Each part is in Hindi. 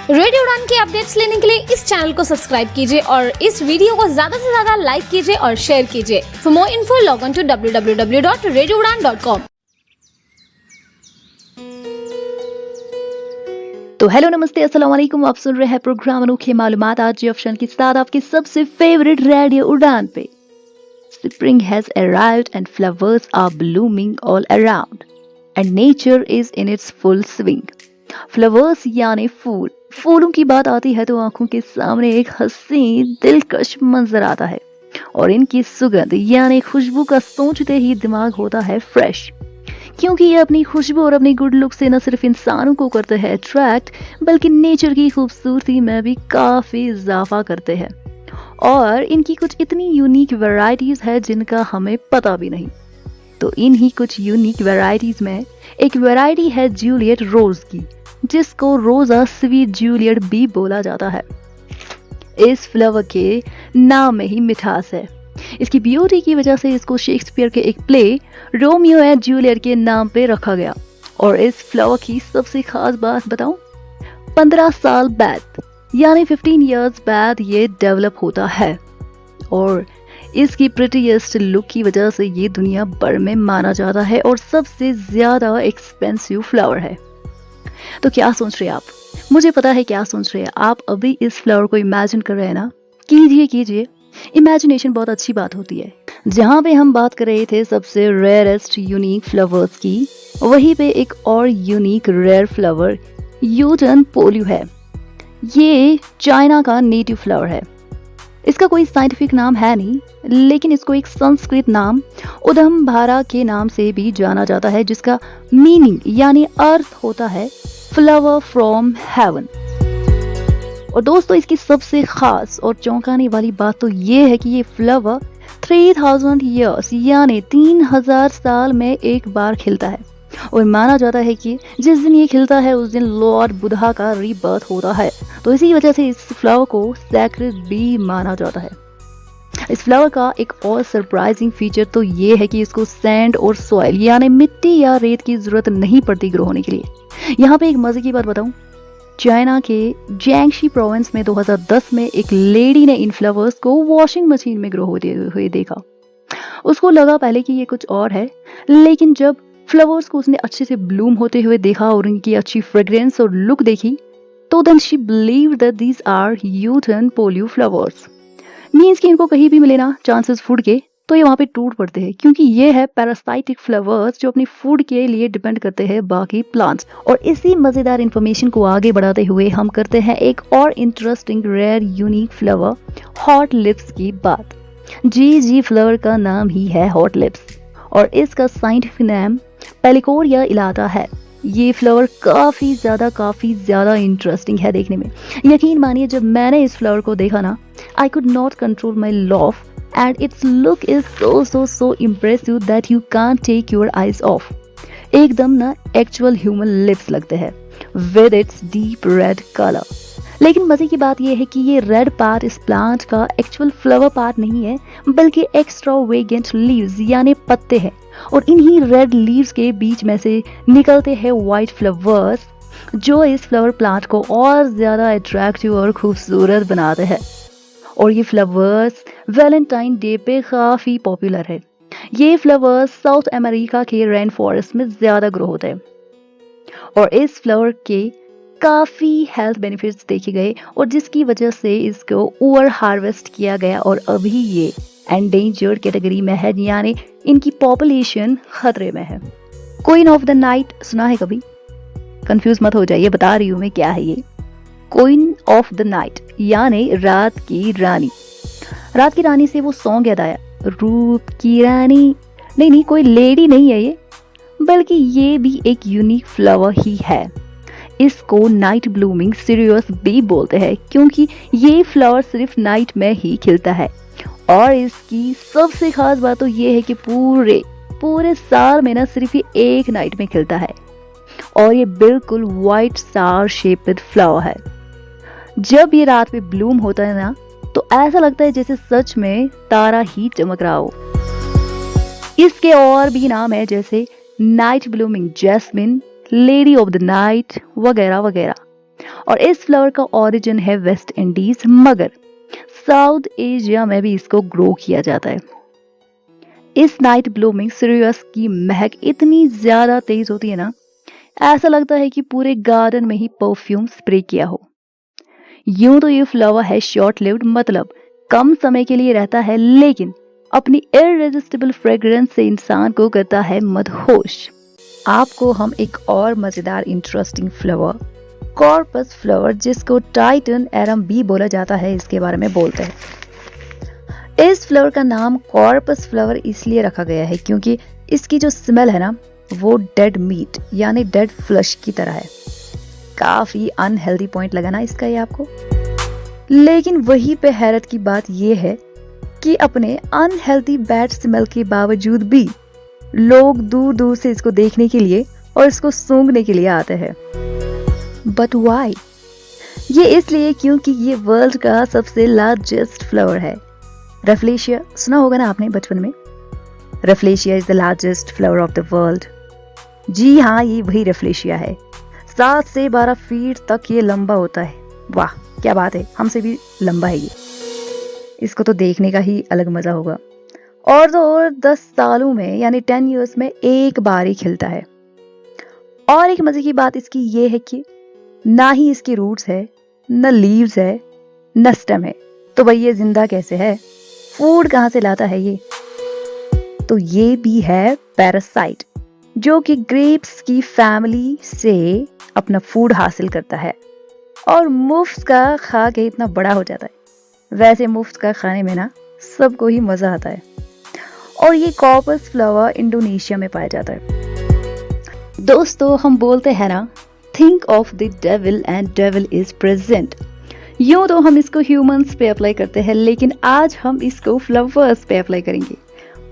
रेडियो उड़ान की अपडेट्स लेने के लिए इस चैनल को सब्सक्राइब कीजिए और इस वीडियो को ज्यादा से ज्यादा लाइक कीजिए और शेयर कीजिए। For more info log on to www.radioudan.com। तो हेलो नमस्ते अस्सलाम वालेकुम, आप सुन रहे हैं प्रोग्राम अनोखे मालूमात आज ऑप्शन के साथ आपके सबसे फेवरेट रेडियो उड़ान पे। Spring has arrived and flowers are blooming all around and nature is in its full swing। Flowers यानी फूल, फूलों की बात आती है तो आंखों के सामने एक हसीन दिलकश मंजर आता है और इनकी सुगंध यानी खुशबू का सोचते ही दिमाग होता है फ्रेश, क्योंकि ये अपनी खुशबू और अपनी गुड लुक से न सिर्फ इंसानों को करते हैं अट्रैक्ट, बल्कि नेचर की खूबसूरती में भी काफी इजाफा करते हैं। और इनकी कुछ इतनी यूनिक वैरायटीज है जिनका हमें पता भी नहीं। तो इन्हीं कुछ यूनिक वैरायटीज में एक वैरायटी है जूलियट रोज की, जिसको रोजा स्वीट जूलियट भी बोला जाता है। इस फ्लावर के नाम में ही मिठास है। इसकी ब्यूटी की वजह से इसको शेक्सपियर के एक प्ले रोमियो एंड जूलियट के नाम पे रखा गया। और इस फ्लावर की सबसे खास बात बताऊं, 15 साल बाद यानी 15 इयर्स बाद ये डेवलप होता है और इसकी प्रिटीएस्ट लुक की वजह से ये दुनिया भर में माना जाता है और सबसे ज्यादा एक्सपेंसिव फ्लावर है। तो क्या सोच रहे हैं आप? मुझे पता है क्या सोच रहे हैं आप। अभी इस फ्लावर को इमेजिन कर रहे हैं ना? कीजिए कीजिए, इमेजिनेशन बहुत अच्छी बात होती है। जहाँ पे हम बात कर रहे थे सबसे रेयरेस्ट यूनिक फ्लावर्स की, वहीं पे एक और यूनिक रेयर फ्लावर यूटर्न पोल्यू है। ये चाइना का नेटिव फ्लावर है। इसका कोई साइंटिफिक नाम है नहीं, लेकिन इसको एक संस्कृत नाम उदम्भारा के नाम से भी जाना जाता है, जिसका मीनिंग यानी अर्थ होता है फ्लावर फ्रॉम हेवन। और दोस्तों, इसकी सबसे खास और चौंकाने वाली बात तो ये है कि ये फ्लावर 3000 ईयर्स यानी 3000 साल में एक बार खिलता है और माना जाता है कि जिस दिन ये खिलता है उस दिन लॉर्ड बुद्धा का रीबर्थ होता है। तो इसी वजह से इस फ्लावर को सैक्रेड भी माना जाता है। इस फ्लावर का एक और सरप्राइजिंग फीचर तो ये है कि इसको सैंड और सॉइल यानी मिट्टी या रेत की जरूरत नहीं पड़ती ग्रो होने के लिए। यहाँ पे एक मजे की बात बताऊं, चाइना के जियांगशी प्रोविंस में 2010 में एक लेडी ने इन फ्लावर्स को वॉशिंग मशीन में ग्रो होते हुए देखा। उसको लगा पहले कि ये कुछ और है, लेकिन जब फ्लावर्स को उसने अच्छे से ब्लूम होते हुए देखा और इनकी अच्छी फ्रेग्रेंस और लुक देखी, तो then she believed that these are यूटर्न पोल्यू फ्लावर्स। मींस कि इनको कहीं भी मिले ना चांसेस फूड के, तो ये वहां पे टूट पड़ते हैं, क्योंकि ये है पैरासाइटिक फ्लावर्स जो अपनी फूड के लिए डिपेंड करते हैं बाकी प्लांट्स। और इसी मजेदार इंफॉर्मेशन को आगे बढ़ाते हुए हम करते हैं एक और interesting rare unique flower hot lips की बात। जी फ्लावर का नाम ही है हॉट लिप्स और इसका साइंटिफिक नाम पेलिकोरिया इलाटा है। ये फ्लावर काफी ज्यादा इंटरेस्टिंग है देखने में। यकीन मानिए, जब मैंने इस फ्लावर को देखा ना, I could not control my love and its look is so impressive that you can't take your eyes off. एकदम ना एक्चुअल ह्यूमन लिप्स लगते हैं with its deep red colour. लेकिन मजे की बात यह है कि ये रेड पार्ट इस प्लांट का एक्चुअल फ्लावर पार्ट नहीं है, बल्कि एक्स्ट्रावेगेंट लीव्स यानी पत्ते हैं। और इन्हीं रेड लीव्स के बीच में से निकलते हैं व्हाइट फ्लावर्स, जो इस फ्लावर प्लांट को और ज्यादा अट्रैक्टिव और खूबसूरत बनाते हैं। और ये फ्लावर्स वैलेंटाइन डे पे काफी पॉपुलर है। ये फ्लावर्स साउथ अमेरिका के रेन फॉरेस्ट में ज्यादा ग्रो होते हैं और इस फ्लावर के काफी हेल्थ बेनिफिट्स देखे गए और जिसकी वजह से इसको ओवर हार्वेस्ट किया गया और अभी ये एंडेंजर्ड कैटेगरी में है, यानी इनकी पॉपुलेशन खतरे में है। क्वीन ऑफ द नाइट सुना है कभी? कंफ्यूज मत हो जाइए, बता रही हूं मैं क्या है ये। क्वीन ऑफ द नाइट यानी रात की रानी। रात की रानी से वो सॉन्ग याद आया, रूप की रानी। नहीं, कोई लेडी नहीं है ये, बल्कि ये भी एक यूनिक फ्लावर ही है। इसको नाइट ब्लूमिंग सीरियस भी बोलते हैं, क्योंकि ये फ्लावर सिर्फ नाइट में ही खिलता है। और इसकी सबसे खास बात तो ये है कि पूरे साल में ना सिर्फ ये एक नाइट में खिलता है और ये बिल्कुल व्हाइट स्टार शेप्ड फ्लावर है। जब ये रात में ब्लूम होता है ना, तो ऐसा लगता है जैसे सच में तारा ही चमक रहा हो। इसके और भी नाम है, जैसे night blooming jasmine, lady of the night वगैरह वगैरह। और इस फ्लावर का ओरिजिन है वेस्ट इंडीज, मगर साउथ एशिया में भी इसको ग्रो किया जाता है। इस नाइट ब्लूमिंग सिरियस की महक इतनी ज्यादा तेज होती है ना, ऐसा लगता है कि पूरे गार्डन में ही परफ्यूम स्प्रे किया हो। यूं तो ये फ्लावर है शॉर्ट लिव्ड, मतलब कम समय के लिए रहता है, लेकिन अपनी इररेजिस्टिबल फ्रेग्रेंस से इंसान को करता है मदहोश। आपको हम एक और मजेदार इंटरेस्टिंग फ्लावर, कॉर्पस फ्लावर, जिसको टाइटन एरम बी बोला जाता है, इसके बारे में बोलते हैं। इस फ्लावर का नाम कॉर्पस फ्लावर इसलिए रखा गया है क्योंकि इसकी जो स्मेल है ना, वो डेड मीट यानी डेड फ्लश की तरह है। काफी अनहेल्दी पॉइंट लगा ना इसका ये आपको। लेकिन वहीं पे हैरत की बात ये है कि अपने अनहेल्दी बैड स्मेल के बावजूद भी लोग दूर दूर से इसको देखने के लिए और इसको सूंघने के लिए आते हैं। But why? ये इसलिए क्योंकि ये वर्ल्ड का सबसे लार्जेस्ट फ्लावर है। रेफ्लेशिया सुना होगा ना आपने बचपन में। Rafflesia is the largest flower of the world. जी हाँ, ये वही रेफ्लेशिया है। 7 से 12 फीट तक ये लंबा होता है। वाह क्या बात है, हमसे भी लंबा है ये। इसको तो देखने का ही अलग मजा होगा। और तो और 10 सालों में यानी 10 इयर्स में एक बार ही खिलता है। और एक मजे की बात इसकी ये है कि ना ही इसकी रूट्स है, न लीव्स है, न स्टेम है। तो भाई ये जिंदा कैसे है? फूड कहाँ से लाता है ये? तो ये भी है पैरासाइट, जो कि ग्रेप्स की फैमिली से अपना फूड हासिल करता है और मुफ्त का खा के इतना बड़ा हो जाता है। वैसे मुफ्त का खाने में ना सबको ही मजा आता है। और ये कॉर्पस फ्लावर इंडोनेशिया में पाया जाता है। दोस्तों, हम बोलते हैं ना, think of the devil and devil is present. यूं तो हम इसको ह्यूमंस पे अप्लाई करते हैं, लेकिन आज हम इसको फ्लावर्स पे अप्लाई करेंगे।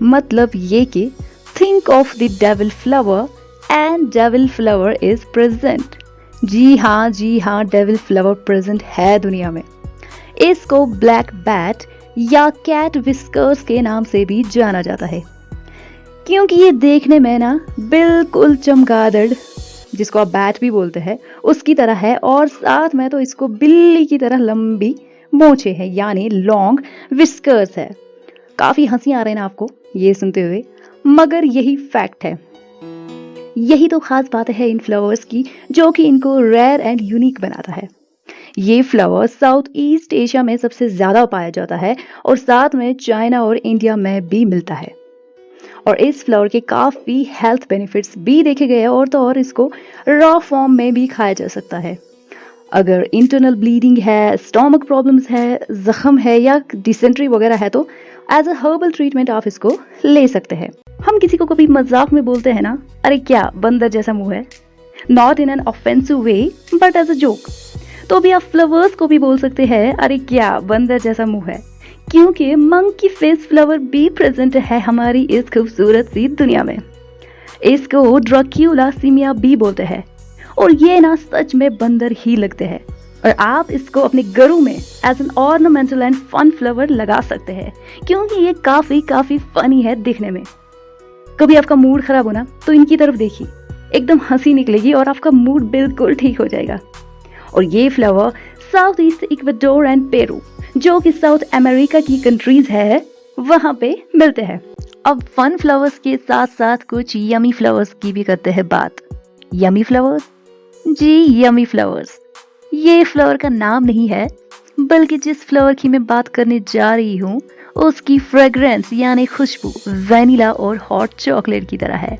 मतलब ये कि think of the devil flower and devil flower is present. जी हाँ, डेविल फ्लावर प्रेजेंट है दुनिया में। इसको ब्लैक बैट या कैट विस्कर्स के नाम से भी जाना जाता है, क्योंकि ये देखने में ना बिल्कुल चमगादड़, जिसको आप बैट भी बोलते हैं, उसकी तरह है। और साथ में तो इसको बिल्ली की तरह लंबी मूंछें हैं, यानी लॉन्ग विस्कर्स है। काफी हंसी आ रही है ना आपको ये सुनते हुए, मगर यही फैक्ट है। यही तो खास बात है इन फ्लावर्स की, जो कि इनको रेयर एंड यूनिक बनाता है। ये फ्लावर साउथ ईस्ट एशिया में सबसे ज्यादा पाया जाता है और साथ में चाइना और इंडिया में भी मिलता है। और इस फ्लावर के काफी हेल्थ बेनिफिट्स भी देखे गए हैं। और तो और इसको रॉ फॉर्म में भी खाया जा सकता है। अगर इंटरनल ब्लीडिंग है, स्टोमक प्रॉब्लम्स है, जख्म है या डिसेंट्री वगैरह है, तो एज अ हर्बल ट्रीटमेंट आप इसको ले सकते हैं। हम किसी को कभी मजाक में बोलते हैं ना, अरे क्या बंदर जैसा मुंह है, not in an offensive way but as a joke. तो भी आप फ्लावर्स को भी बोल सकते हैं, अरे क्या बंदर जैसा मुंह है, क्योंकि मंकी फेस फ्लावर भी प्रेजेंट है हमारी इस खूबसूरत सी दुनिया में। इसको ड्रैक्युला सिमिया भी बोलते हैं और ये ना सच में बंदर ही लगते हैं। और आप इसको अपने घरों में as an ornamental and fun flower लगा सकते हैं, क्योंकि ये काफी फनी है दिखने में। कभी आपका मूड खराब हो ना, तो इनकी तरफ देखिए, एकदम हंसी निकलेगी और आपका मूड बिल्कुल ठीक हो जाएगा। और ये flower south east Ecuador and Peru, जो कि साउथ अमेरिका की कंट्रीज है, वहां पे मिलते हैं। अब फन फ्लावर्स के साथ साथ कुछ यमी फ्लावर्स की भी करते हैं बात। Yummy flowers? जी, यमी फ्लावर्स। ये फ्लावर का नाम नहीं है, बल्कि जिस फ्लावर की मैं बात करने जा रही हूँ उसकी फ्रेग्रेंस यानी खुशबू वैनिला और हॉट चॉकलेट की तरह है।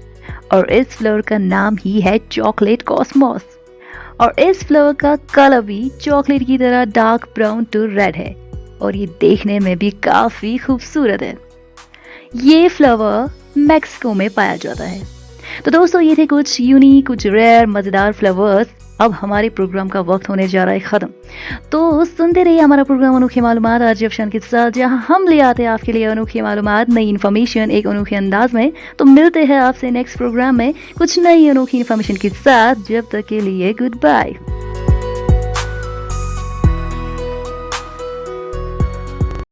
और इस फ्लावर का नाम ही है चॉकलेट कॉस्मोस। और इस फ्लावर का कलर भी चॉकलेट की तरह डार्क ब्राउन टू रेड है और ये देखने में भी काफी खूबसूरत है। ये फ्लावर मैक्सिको में पाया जाता है। तो दोस्तों, ये थे कुछ यूनिक, कुछ रेयर, मजेदार फ्लावर्स। अब हमारे प्रोग्राम का वक्त होने जा रहा है खत्म, तो सुनते रहिए हमारा प्रोग्राम अनोखी मालूमात आज अफशान के साथ, जहां हम ले आते हैं आपके लिए अनोखी मालूमात, नई इन्फॉर्मेशन एक अनोखे अंदाज में। तो मिलते हैं आपसे नेक्स्ट प्रोग्राम में कुछ नई अनोखी इन्फॉर्मेशन के साथ। जब तक के लिए गुड बाय।